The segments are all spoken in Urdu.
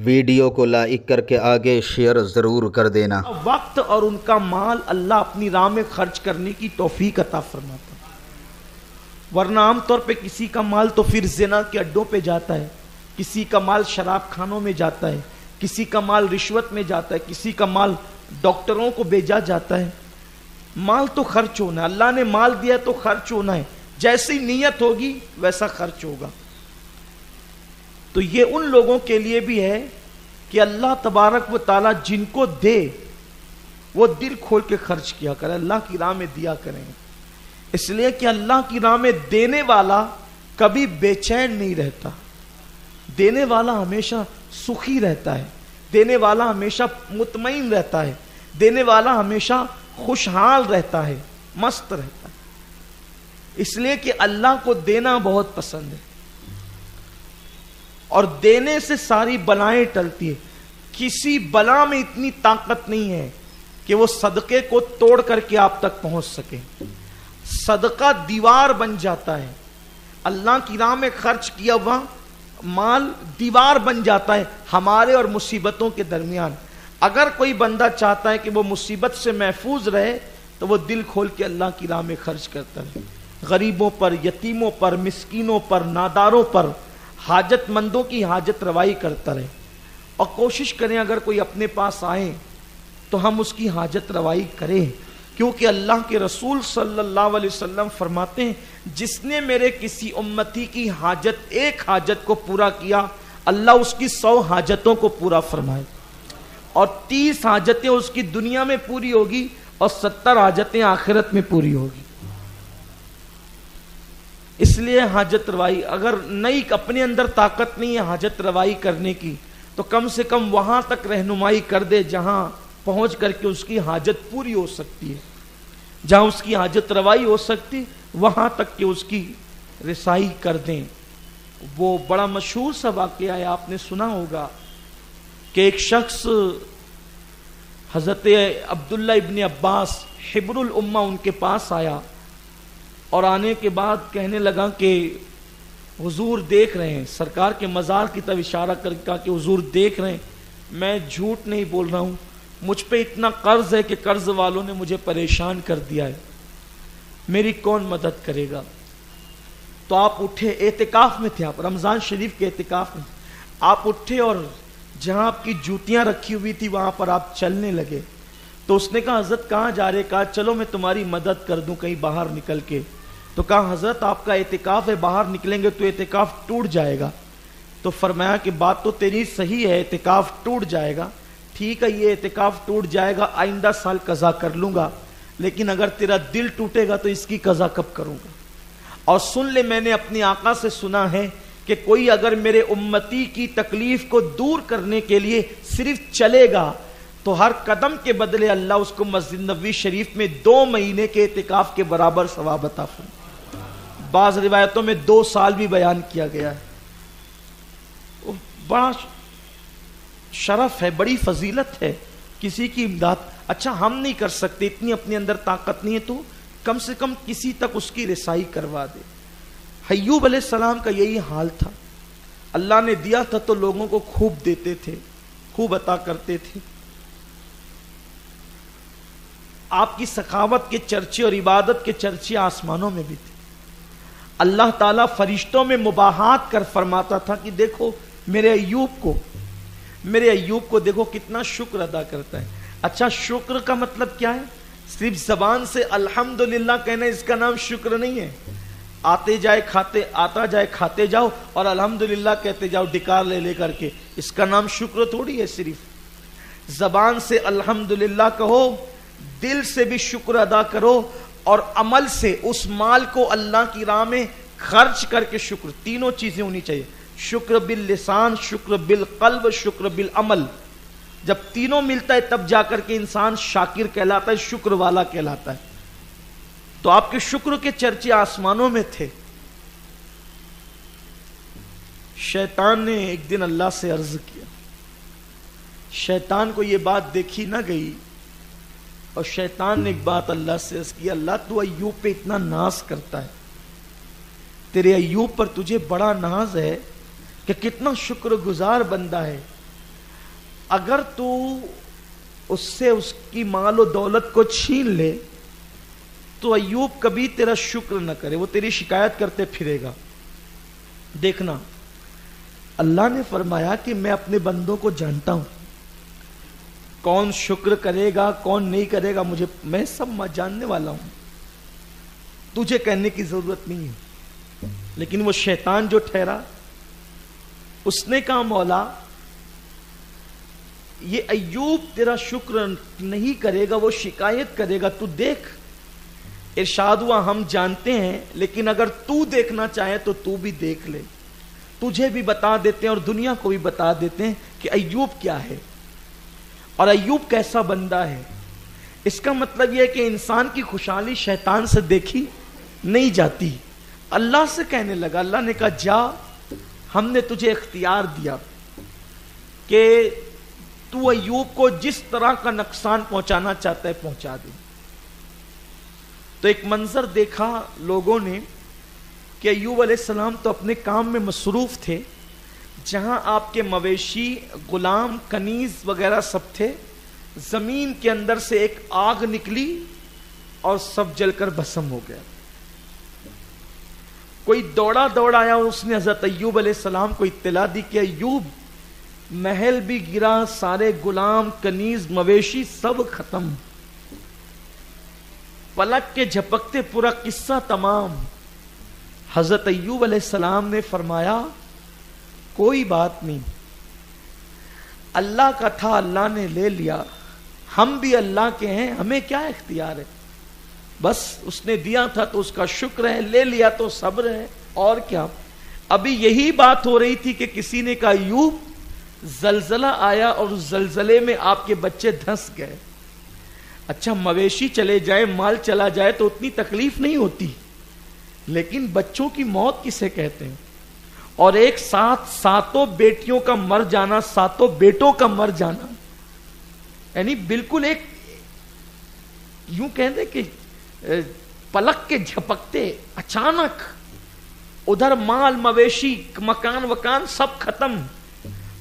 ویڈیو کو لائک کر کے آگے شیئر ضرور کر دینا۔ وقت اور ان کا مال اللہ اپنی راہ میں خرچ کرنے کی توفیق عطا فرماتا ہے، ورنہ عام طور پہ کسی کا مال تو پھر زنا کے اڈوں پہ جاتا ہے، کسی کا مال شراب خانوں میں جاتا ہے، کسی کا مال رشوت میں جاتا ہے، کسی کا مال ڈاکٹروں کو بھیجا جاتا ہے۔ مال تو خرچ ہونا ہے، اللہ نے مال دیا تو خرچ ہونا ہے، جیسی نیت ہوگی ویسا خرچ ہوگا۔ تو یہ ان لوگوں کے لیے بھی ہے کہ اللہ تبارک و تعالی جن کو دے وہ دل کھول کے خرچ کیا کرے، اللہ کی راہ میں دیا کریں، اس لیے کہ اللہ کی راہ میں دینے والا کبھی بے چین نہیں رہتا، دینے والا ہمیشہ سخی رہتا ہے، دینے والا ہمیشہ مطمئن رہتا ہے، دینے والا ہمیشہ خوشحال رہتا ہے، مست رہتا ہے۔ اس لیے کہ اللہ کو دینا بہت پسند ہے، اور دینے سے ساری بلائیں ٹلتی ہے۔ کسی بلا میں اتنی طاقت نہیں ہے کہ وہ صدقے کو توڑ کر کے آپ تک پہنچ سکے۔ صدقہ دیوار بن جاتا ہے، اللہ کی راہ میں خرچ کیا ہوا مال دیوار بن جاتا ہے ہمارے اور مصیبتوں کے درمیان۔ اگر کوئی بندہ چاہتا ہے کہ وہ مصیبت سے محفوظ رہے تو وہ دل کھول کے اللہ کی راہ میں خرچ کرتا ہے، غریبوں پر، یتیموں پر، مسکینوں پر، ناداروں پر، حاجت مندوں کی حاجت روائی کرتا رہے، اور کوشش کریں اگر کوئی اپنے پاس آئے تو ہم اس کی حاجت روائی کریں، کیونکہ اللہ کے رسول صلی اللہ علیہ وسلم فرماتے ہیں جس نے میرے کسی امتی کی حاجت، ایک حاجت کو پورا کیا، اللہ اس کی 100 حاجتوں کو پورا فرمائے، اور 30 حاجتیں اس کی دنیا میں پوری ہوگی اور 70 حاجتیں آخرت میں پوری ہوگی۔ اس لیے حاجت روائی، اگر نئی اپنے اندر طاقت نہیں ہے حاجت روائی کرنے کی تو کم سے کم وہاں تک رہنمائی کر دے جہاں پہنچ کر کے اس کی حاجت پوری ہو سکتی ہے، جہاں اس کی حاجت روائی ہو سکتی وہاں تک کہ اس کی رسائی کر دیں۔ وہ بڑا مشہور سا واقعہ ہے، آپ نے سنا ہوگا کہ ایک شخص حضرت عبداللہ ابن عباس حبر الامہ ان کے پاس آیا، اور آنے کے بعد کہنے لگا کہ حضور دیکھ رہے ہیں، سرکار کے مزار کی طرف اشارہ کر کہا کہ حضور دیکھ رہے ہیں، میں جھوٹ نہیں بول رہا ہوں، مجھ پہ اتنا قرض ہے کہ قرض والوں نے مجھے پریشان کر دیا ہے، میری کون مدد کرے گا؟ تو آپ اٹھے، اعتکاف میں تھے آپ، رمضان شریف کے اعتکاف میں، آپ اٹھے اور جہاں آپ کی جوتیاں رکھی ہوئی تھی وہاں پر آپ چلنے لگے۔ تو اس نے کہا حضرت کہاں جا رہے؟ کہا چلو میں تمہاری مدد کر دوں کہیں باہر نکل کے۔ تو کہا حضرت آپ کا اعتکاف ہے، باہر نکلیں گے تو اعتکاف ٹوٹ جائے گا۔ تو فرمایا کہ بات تو تیری صحیح ہے، اعتکاف ٹوٹ جائے گا، ٹھیک ہے یہ اعتکاف ٹوٹ جائے گا، آئندہ سال قضا کر لوں گا، لیکن اگر تیرا دل ٹوٹے گا تو اس کی قضا کب کروں گا؟ اور سن لے، میں نے اپنے آقا سے سنا ہے کہ کوئی اگر میرے امتی کی تکلیف کو دور کرنے کے لیے صرف چلے گا تو ہر قدم کے بدلے اللہ اس کو مسجد نبوی شریف میں 2 مہینے کے اعتکاف کے برابر ثواب عطا فرمائے۔ بعض روایتوں میں 2 سال بھی بیان کیا گیا ہے۔ بڑا شرف ہے، بڑی فضیلت ہے کسی کی امداد۔ اچھا ہم نہیں کر سکتے، اتنی اپنے اندر طاقت نہیں ہے، تو کم سے کم کسی تک اس کی رسائی کروا دے۔ ایوب علیہ السلام کا یہی حال تھا، اللہ نے دیا تھا تو لوگوں کو خوب دیتے تھے، خوب عطا کرتے تھے۔ آپ کی سخاوت کے چرچے اور عبادت کے چرچے آسمانوں میں بھی تھے۔ اللہ تعالیٰ فرشتوں میں مباحات کر فرماتا تھا کہ دیکھو میرے ایوب کو دیکھو کتنا شکر ادا کرتا ہے۔ اچھا شکر کا مطلب کیا ہے؟ صرف زبان سے الحمدللہ کہنا اس کا نام شکر نہیں ہے۔ آتا جائے کھاتے جاؤ اور الحمدللہ کہتے جاؤ ڈکار لے کر کے، اس کا نام شکر تھوڑی ہے۔ صرف زبان سے الحمدللہ کہو، دل سے بھی شکر ادا کرو، اور عمل سے اس مال کو اللہ کی راہ میں خرچ کر کے شکر، تینوں چیزیں ہونی چاہیے، شکر باللسان، شکر بالقلب، شکر بالعمل۔ جب تینوں ملتا ہے تب جا کر کے انسان شاکر کہلاتا ہے، شکر والا کہلاتا ہے۔ تو آپ کے شکر کے چرچے آسمانوں میں تھے۔ شیطان نے ایک دن اللہ سے عرض کیا، شیطان کو یہ بات دیکھی نہ گئی، اور شیطان نے ایک بات اللہ سے عرض کی، اللہ تو ایوب پہ اتنا ناز کرتا ہے، تیرے ایوب پر تجھے بڑا ناز ہے کہ کتنا شکر گزار بندہ ہے، اگر تو اس سے اس کی مال و دولت کو چھین لے تو ایوب کبھی تیرا شکر نہ کرے، وہ تیری شکایت کرتے پھرے گا۔ دیکھنا، اللہ نے فرمایا کہ میں اپنے بندوں کو جانتا ہوں، کون شکر کرے گا کون نہیں کرے گا میں سب جاننے والا ہوں، تجھے کہنے کی ضرورت نہیں ہے۔ لیکن وہ شیطان جو ٹھہرا، اس نے کہا مولا یہ ایوب تیرا شکر نہیں کرے گا، وہ شکایت کرے گا، تو دیکھ۔ ارشاد ہوا ہم جانتے ہیں، لیکن اگر تو دیکھنا چاہے تو تو بھی دیکھ لے، تجھے بھی بتا دیتے ہیں اور دنیا کو بھی بتا دیتے ہیں کہ ایوب کیا ہے اور ایوب کیسا بندہ ہے۔ اس کا مطلب یہ ہے کہ انسان کی خوشحالی شیطان سے دیکھی نہیں جاتی۔ اللہ سے کہنے لگا، اللہ نے کہا جا، ہم نے تجھے اختیار دیا کہ تو ایوب کو جس طرح کا نقصان پہنچانا چاہتا ہے پہنچا دے۔ تو ایک منظر دیکھا لوگوں نے کہ ایوب علیہ السلام تو اپنے کام میں مصروف تھے، جہاں آپ کے مویشی، غلام، کنیز وغیرہ سب تھے، زمین کے اندر سے ایک آگ نکلی اور سب جل کر بھسم ہو گیا۔ کوئی دوڑا آیا اور اس نے حضرت ایوب علیہ السلام کو اطلاع دی کہ ایوب محل بھی گرا، سارے غلام، کنیز، مویشی سب ختم، پلک کے جھپکتے پورا قصہ تمام۔ حضرت ایوب علیہ السلام نے فرمایا کوئی بات نہیں، اللہ کا تھا اللہ نے لے لیا، ہم بھی اللہ کے ہیں، ہمیں کیا اختیار ہے، بس اس نے دیا تھا تو اس کا شکر ہے، لے لیا تو صبر ہے، اور کیا۔ ابھی یہی بات ہو رہی تھی کہ کسی نے کہا ایوب زلزلہ آیا اور اس زلزلے میں آپ کے بچے دھنس گئے۔ اچھا مویشی چلے جائے، مال چلا جائے تو اتنی تکلیف نہیں ہوتی، لیکن بچوں کی موت کسے کہتے ہیں؟ اور ایک ساتھ ساتوں بیٹیوں کا مر جانا، ساتوں بیٹوں کا مر جانا، یعنی بالکل ایک یوں کہتے کہ پلک کے جھپکتے اچانک ادھر مال، مویشی، مکان وکان سب ختم،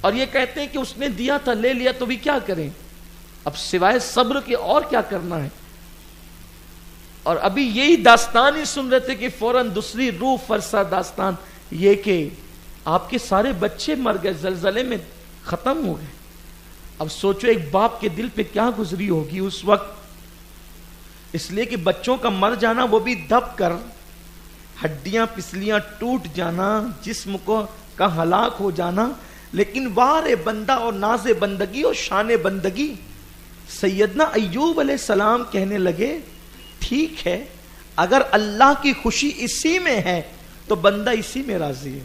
اور یہ کہتے ہیں کہ اس نے دیا تھا لے لیا تو بھی کیا کریں، اب سوائے صبر کے اور کیا کرنا ہے۔ اور ابھی یہی داستان ہی سن رہے تھے کہ فوراً دوسری روح فرسا داستان یہ کہ آپ کے سارے بچے مر گئے، زلزلے میں ختم ہو گئے۔ اب سوچو ایک باپ کے دل پہ کیا گزری ہوگی اس وقت، اس لیے کہ بچوں کا مر جانا، وہ بھی دب کر، ہڈیاں پسلیاں ٹوٹ جانا، جسم کو کا ہلاک ہو جانا، لیکن وار بندہ اور ناز بندگی اور شان بندگی۔ سیدنا ایوب علیہ السلام کہنے لگے ٹھیک ہے، اگر اللہ کی خوشی اسی میں ہے تو بندہ اسی میں راضی ہے،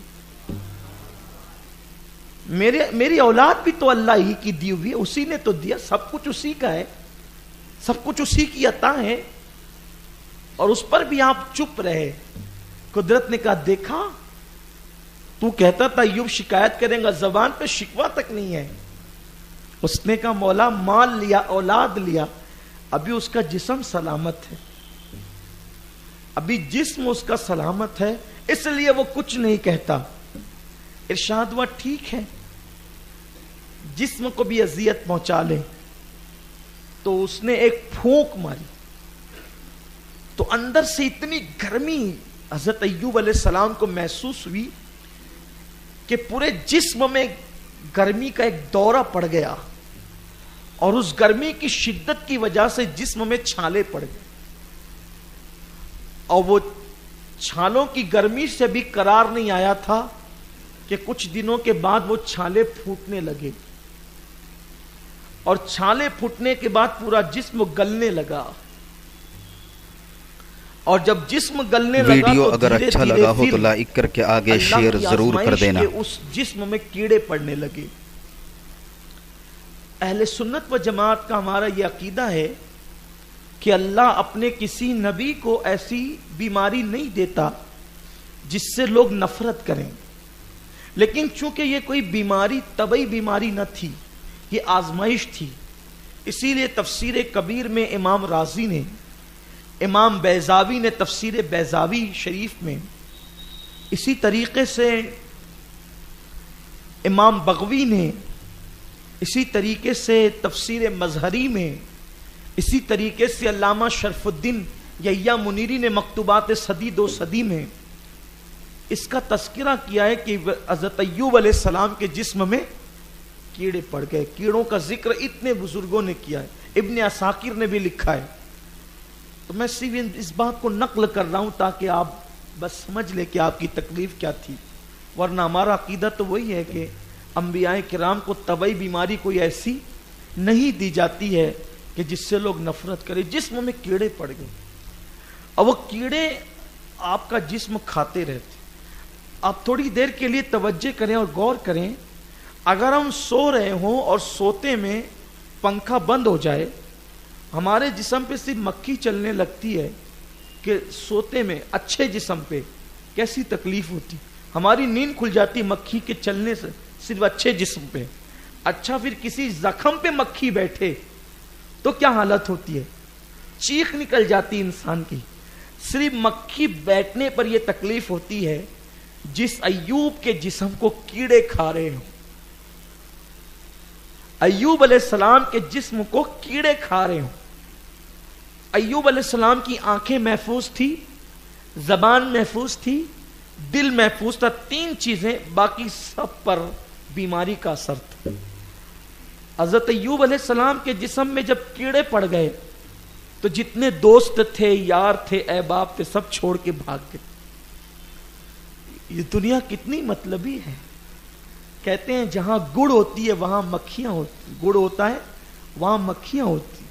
میری اولاد بھی تو اللہ ہی کی دی ہوئی ہے، اسی نے تو دیا، سب کچھ اسی کا ہے، سب کچھ اسی کی عطا ہے، اور اس پر بھی آپ چپ رہے۔ قدرت نے کہا دیکھا تو کہتا تھا ایوب شکایت کریں گا، زبان پہ شکوہ تک نہیں ہے۔ اس نے کہا مولا مال لیا، اولاد لیا، ابھی اس کا جسم سلامت ہے، ابھی جسم اس کا سلامت ہے، اس لیے وہ کچھ نہیں کہتا۔ ارشاد ہوا ٹھیک ہے، جسم کو بھی اذیت پہنچا لے۔ تو اس نے ایک پھونک ماری تو اندر سے اتنی گرمی حضرت ایوب علیہ السلام کو محسوس ہوئی کہ پورے جسم میں گرمی کا ایک دورہ پڑ گیا، اور اس گرمی کی شدت کی وجہ سے جسم میں چھالے پڑ گئے، اور وہ چھالوں کی گرمی سے بھی قرار نہیں آیا تھا کہ کچھ دنوں کے بعد وہ چھالے پھوٹنے لگے، اور چھالے پھوٹنے کے بعد پورا جسم گلنے لگا، اور جب جسم گلنے لگا ویڈیو تو اگر اچھا لگا ہو تو لائک کر کے آگے شیئر ضرور کر دینا۔ اس جسم میں کیڑے پڑنے لگے۔ اہل سنت و جماعت کا ہمارا یہ عقیدہ ہے کہ اللہ اپنے کسی نبی کو ایسی بیماری نہیں دیتا جس سے لوگ نفرت کریں، لیکن چونکہ یہ کوئی بیماری طبعی بیماری نہ تھی، یہ آزمائش تھی، اسی لیے تفسیر کبیر میں امام رازی نے، امام بیضاوی نے تفسیر بیضاوی شریف میں، اسی طریقے سے امام بغوی نے اسی طریقے سے تفسیر مظہری میں، اسی طریقے سے علامہ شرف الدین یحییٰ منیری نے مکتوبات صدی 2 صدی میں اس کا تذکرہ کیا ہے کہ حضرت ایوب علیہ السلام کے جسم میں کیڑے پڑ گئے. کیڑوں کا ذکر اتنے بزرگوں نے کیا ہے، ابن عساکر نے بھی لکھا ہے. تو میں صرف اس بات کو نقل کر رہا ہوں تاکہ آپ بس سمجھ لیں کہ آپ کی تکلیف کیا تھی. ورنہ ہمارا عقیدہ تو وہی ہے کہ انبیاء کرام کو طبعی بیماری کوئی ایسی نہیں دی جاتی ہے کہ جس سے لوگ نفرت کریں. جسم میں کیڑے پڑ گئے اور وہ کیڑے آپ کا جسم کھاتے رہتے. آپ تھوڑی دیر کے لیے توجہ کریں اور غور کریں. اگر ہم سو رہے ہوں اور سوتے میں پنکھا بند ہو جائے، ہمارے جسم پہ صرف مکھی چلنے لگتی ہے کہ سوتے میں اچھے جسم پہ کیسی تکلیف ہوتی. ہماری نیند کھل جاتی مکھی کے چلنے سے صرف اچھے جسم پہ. اچھا پھر کسی زخم پہ مکھی بیٹھے تو کیا حالت ہوتی ہے؟ چیخ نکل جاتی انسان کی. صرف مکھی بیٹھنے پر یہ تکلیف ہوتی ہے جس ایوب کے جسم کو کیڑے کھا رہے ہوں. ایوب علیہ السلام کے جسم کو کیڑے کھا رہے ہوں. ایوب علیہ السلام کی آنکھیں محفوظ تھی، زبان محفوظ تھی، دل محفوظ تھا. 3 چیزیں، باقی سب پر بیماری کا اثر تھا. حضرت ایوب علیہ السلام کے جسم میں جب کیڑے پڑ گئے تو جتنے دوست تھے، یار تھے، احباب تھے، سب چھوڑ کے بھاگ گئے. یہ دنیا کتنی مطلبی ہے. کہتے ہیں جہاں گڑ ہوتی ہے وہاں مکھیاں ہوتی، گڑ ہوتا ہے وہاں مکھیاں ہوتی.